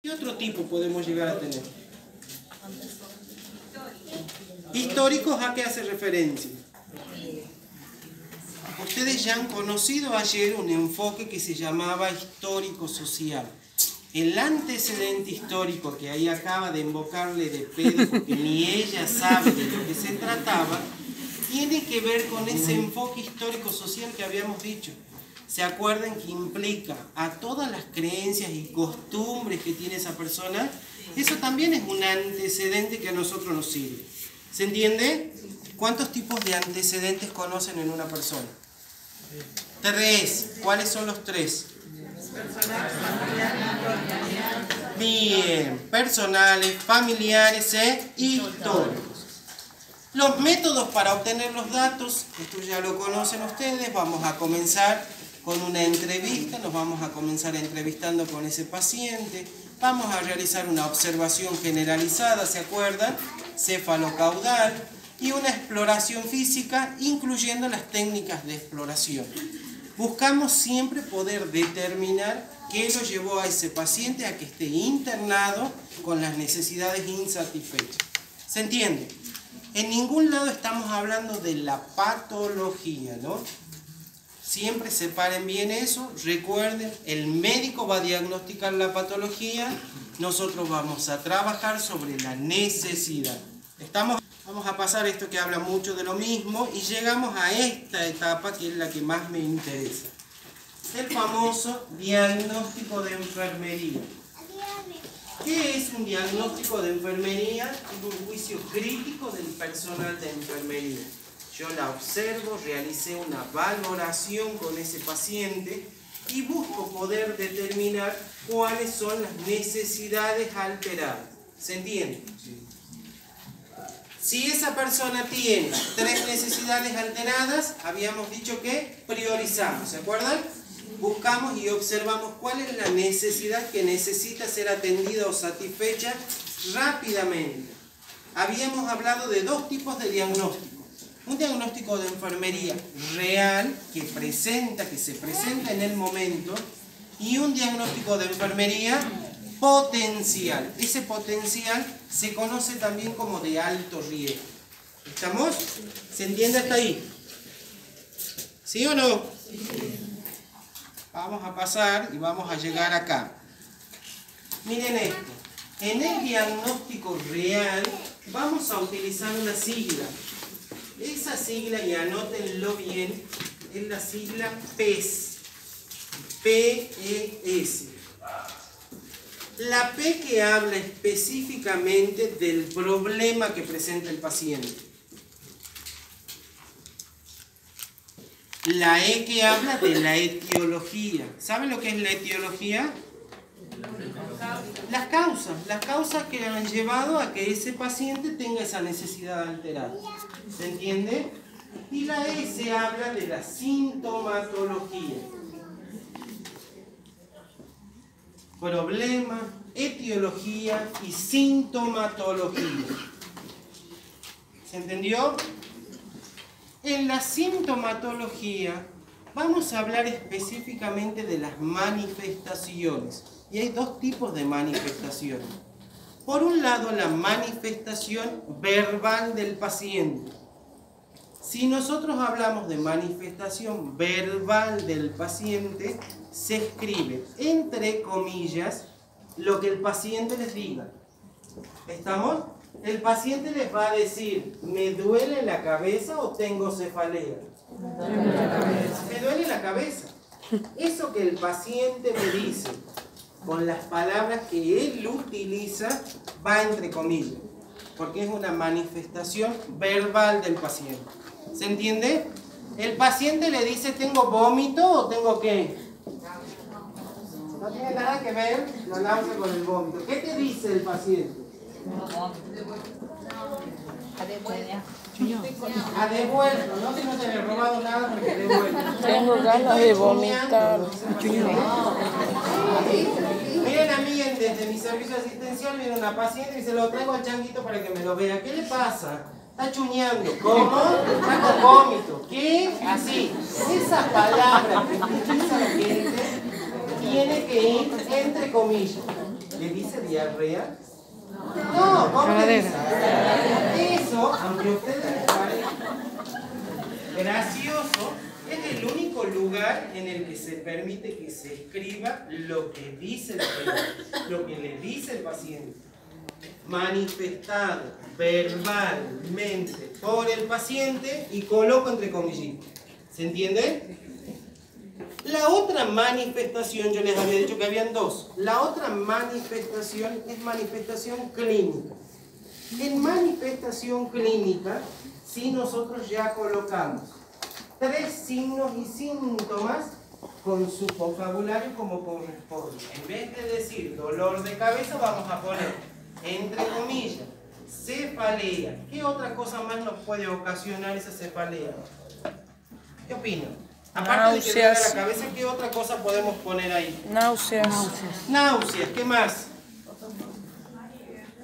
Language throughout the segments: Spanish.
¿Qué otro tipo podemos llegar a tener? Históricos, ¿a qué hace referencia? Ustedes ya han conocido ayer un enfoque que se llamaba histórico-social. El antecedente histórico que ahí acaba de invocarle de pedo, porque ni ella sabe de lo que se trataba, tiene que ver con ese enfoque histórico-social que habíamos dicho. ¿Se acuerdan que implica a todas las creencias y costumbres que tiene esa persona? Eso también es un antecedente que a nosotros nos sirve. ¿Se entiende? ¿Cuántos tipos de antecedentes conocen en una persona? 3. ¿Cuáles son los 3? Bien, personales, familiares e históricos. Los métodos para obtener los datos, esto ya lo conocen ustedes. Vamos a comenzar con una entrevista, nos vamos a comenzar entrevistando con ese paciente. Vamos a realizar una observación generalizada, ¿se acuerdan? Cefalocaudal y una exploración física, incluyendo las técnicas de exploración. Buscamos siempre poder determinar qué lo llevó a ese paciente a que esté internado con las necesidades insatisfechas. ¿Se entiende? En ningún lado estamos hablando de la patología, ¿no? Siempre separen bien eso. Recuerden, el médico va a diagnosticar la patología, nosotros vamos a trabajar sobre la necesidad. Vamos a pasar esto que habla mucho de lo mismo y llegamos a esta etapa que es la que más me interesa. El famoso diagnóstico de enfermería. ¿Qué es un diagnóstico de enfermería? Es un juicio crítico del personal de enfermería. Yo la observo, realicé una valoración con ese paciente y busco poder determinar cuáles son las necesidades alteradas. ¿Se entiende? Sí. Si esa persona tiene 3 necesidades alteradas, habíamos dicho que priorizamos, ¿se acuerdan? Buscamos y observamos cuál es la necesidad que necesita ser atendida o satisfecha rápidamente. Habíamos hablado de 2 tipos de diagnóstico. Un diagnóstico de enfermería real, que se presenta en el momento, y un diagnóstico de enfermería potencial. Ese potencial se conoce también como de alto riesgo. ¿Estamos? ¿Se entiende hasta ahí? ¿Sí o no? Sí. Vamos a pasar y vamos a llegar acá. Miren esto. En el diagnóstico real vamos a utilizar una sigla. Esa sigla, y anótenlo bien, es la sigla PES. P-E-S. La P que habla específicamente del problema que presenta el paciente. La E que habla de la etiología. ¿Saben lo que es la etiología? Las causas que han llevado a que ese paciente tenga esa necesidad alterada. ¿Se entiende? Y la S habla de la sintomatología. Problema, etiología y sintomatología. ¿Se entendió? En la sintomatología vamos a hablar específicamente de las manifestaciones. Y hay 2 tipos de manifestaciones. Por un lado, la manifestación verbal del paciente. Si nosotros hablamos de manifestación verbal del paciente, se escribe entre comillas lo que el paciente les diga. ¿Estamos? El paciente les va a decir, ¿me duele la cabeza o tengo cefalea? Me duele la cabeza. Eso que el paciente me dice, con las palabras que él utiliza, va entre comillas, porque es una manifestación verbal del paciente. ¿Se entiende? El paciente le dice, ¿tengo vómito o tengo qué? No tiene nada que ver la náusea con el vómito. ¿Qué te dice el paciente? Ha devuelto, no que no te haya robado nada porque devuelto. Tengo ganas de vomitar. Miren a mí desde mi servicio asistencial, viene una paciente y se lo traigo al changuito para que me lo vea. ¿Qué le pasa? Está chuñando. ¿Cómo? Está con vómito. ¿Qué? Así. Esa palabra que utiliza la gente tiene que ir entre comillas. ¿Le dice diarrea? No, ¿cómo le dice? Eso, aunque a ustedes les parezca gracioso, es el único lugar en el que se permite que se escriba lo que dice el paciente, lo que le dice el paciente. Manifestado verbalmente por el paciente y coloco entre comillas. ¿Se entiende? La otra manifestación, yo les había dicho que habían dos. La otra manifestación es manifestación clínica. En manifestación clínica, si nosotros ya colocamos 3 signos y síntomas con su vocabulario como corresponde. En vez de decir dolor de cabeza, vamos a poner, entre comillas, cefalea. ¿Qué otra cosa más nos puede ocasionar esa cefalea? ¿Qué opinan? Aparte de que duele la cabeza, ¿qué otra cosa podemos poner ahí? Náuseas. Náuseas, ¿qué más?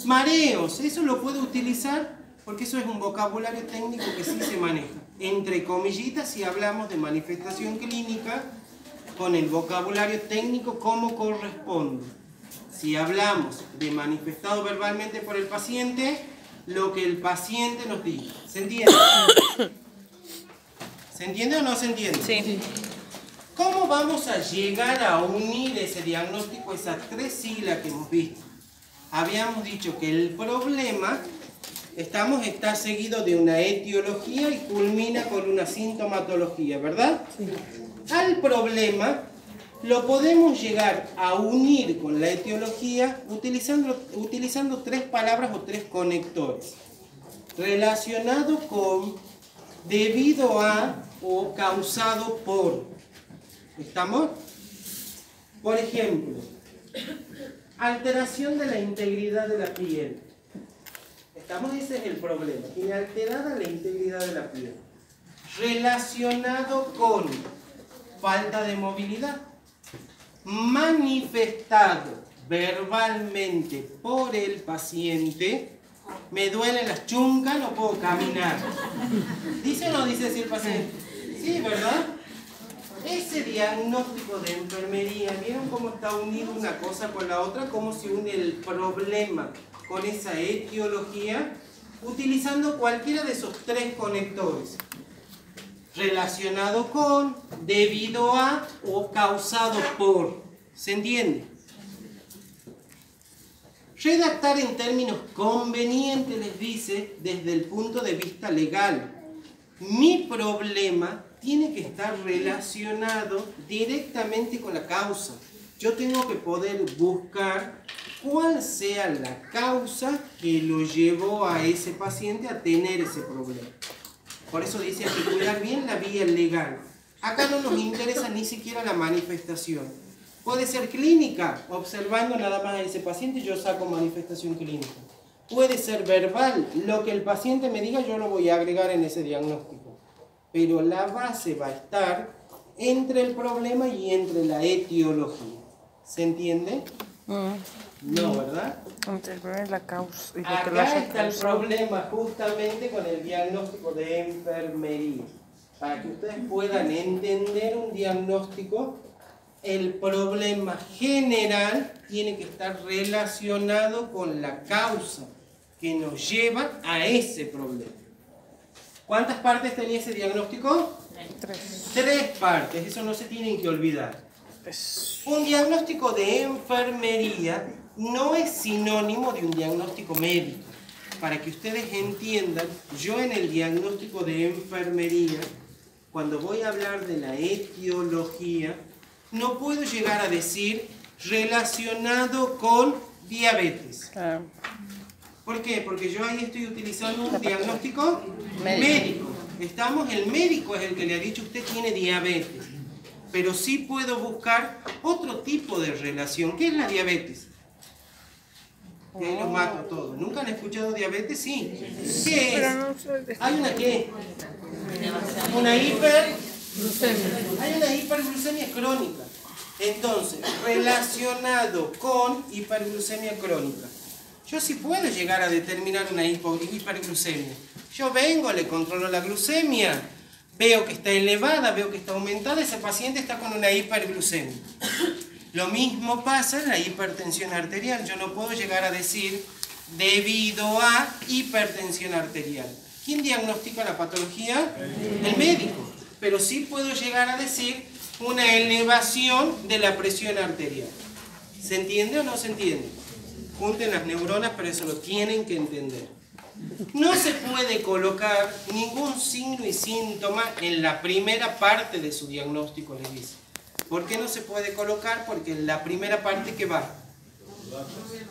Mareos, eso lo puede utilizar porque eso es un vocabulario técnico que sí se maneja. Entre comillitas, si hablamos de manifestación clínica, con el vocabulario técnico como corresponde. Si hablamos de manifestado verbalmente por el paciente, lo que el paciente nos dice. ¿Se entiende? ¿Se entiende o no se entiende? Sí. ¿Cómo vamos a llegar a unir ese diagnóstico, esas 3 siglas que hemos visto? Habíamos dicho que el problema está seguido de una etiología y culmina con una sintomatología, ¿verdad? Sí. Al problema lo podemos llegar a unir con la etiología utilizando 3 palabras o 3 conectores. Relacionado con, debido a o causado por. ¿Estamos? Por ejemplo, alteración de la integridad de la piel. ¿Estamos? Ese es el problema. Tiene alterada la integridad de la piel. Relacionado con falta de movilidad. Manifestado verbalmente por el paciente. Me duelen las chuncas, no puedo caminar. ¿Dice o no dice así el paciente? Sí, ¿verdad? Ese diagnóstico de enfermería, ¿vieron cómo está unido una cosa con la otra? Cómo se une el problema con esa etiología, utilizando cualquiera de esos 3 conectores. Relacionado con, debido a o causado por. ¿Se entiende? Redactar en términos convenientes, les dice, desde el punto de vista legal. Mi problema tiene que estar relacionado directamente con la causa. Yo tengo que poder buscar cuál sea la causa que lo llevó a ese paciente a tener ese problema. Por eso dice articular bien la vía legal. Acá no nos interesa ni siquiera la manifestación. Puede ser clínica, observando nada más a ese paciente yo saco manifestación clínica. Puede ser verbal, lo que el paciente me diga yo lo voy a agregar en ese diagnóstico. Pero la base va a estar entre el problema y entre la etiología. ¿Se entiende? No, ¿verdad? Entre el problema y la causa. Y acá está el problema justamente con el diagnóstico de enfermería. Para que ustedes puedan entender un diagnóstico, el problema general tiene que estar relacionado con la causa que nos lleva a ese problema. ¿Cuántas partes tenía ese diagnóstico? 3. 3 partes, eso no se tienen que olvidar. Un diagnóstico de enfermería no es sinónimo de un diagnóstico médico. Para que ustedes entiendan, yo en el diagnóstico de enfermería, cuando voy a hablar de la etiología, no puedo llegar a decir relacionado con diabetes. ¿Por qué? Porque yo ahí estoy utilizando un diagnóstico médico. El médico es el que le ha dicho usted tiene diabetes. Pero sí puedo buscar otro tipo de relación. ¿Qué es la diabetes? Y ahí los mato a todos. ¿Nunca han escuchado diabetes? Sí. ¿Qué es? ¿Hay una qué? Una hiperglucemia. Hay una hiperglucemia crónica. Entonces, relacionado con hiperglucemia crónica. Yo sí puedo llegar a determinar una hiperglucemia. Yo vengo, le controlo la glucemia, veo que está elevada, veo que está aumentada, ese paciente está con una hiperglucemia. Lo mismo pasa en la hipertensión arterial. Yo no puedo llegar a decir debido a hipertensión arterial. ¿Quién diagnostica la patología? El médico. Pero sí puedo llegar a decir una elevación de la presión arterial. ¿Se entiende o no se entiende? Junten las neuronas, pero eso lo tienen que entender. No se puede colocar ningún signo y síntoma en la primera parte de su diagnóstico, les dice. ¿Por qué no se puede colocar? Porque en la primera parte, ¿qué va?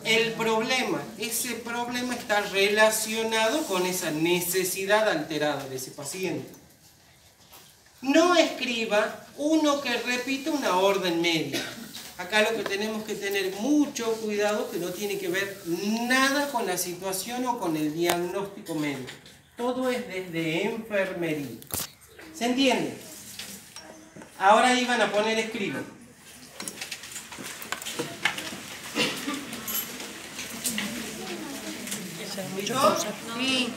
El problema. Ese problema está relacionado con esa necesidad alterada de ese paciente. No escriba uno que repite una orden médica. Acá lo que tenemos que tener mucho cuidado, que no tiene que ver nada con la situación o con el diagnóstico médico. Todo es desde enfermería. ¿Se entiende? Ahora iban a poner escriban. ¿Listo? Sí.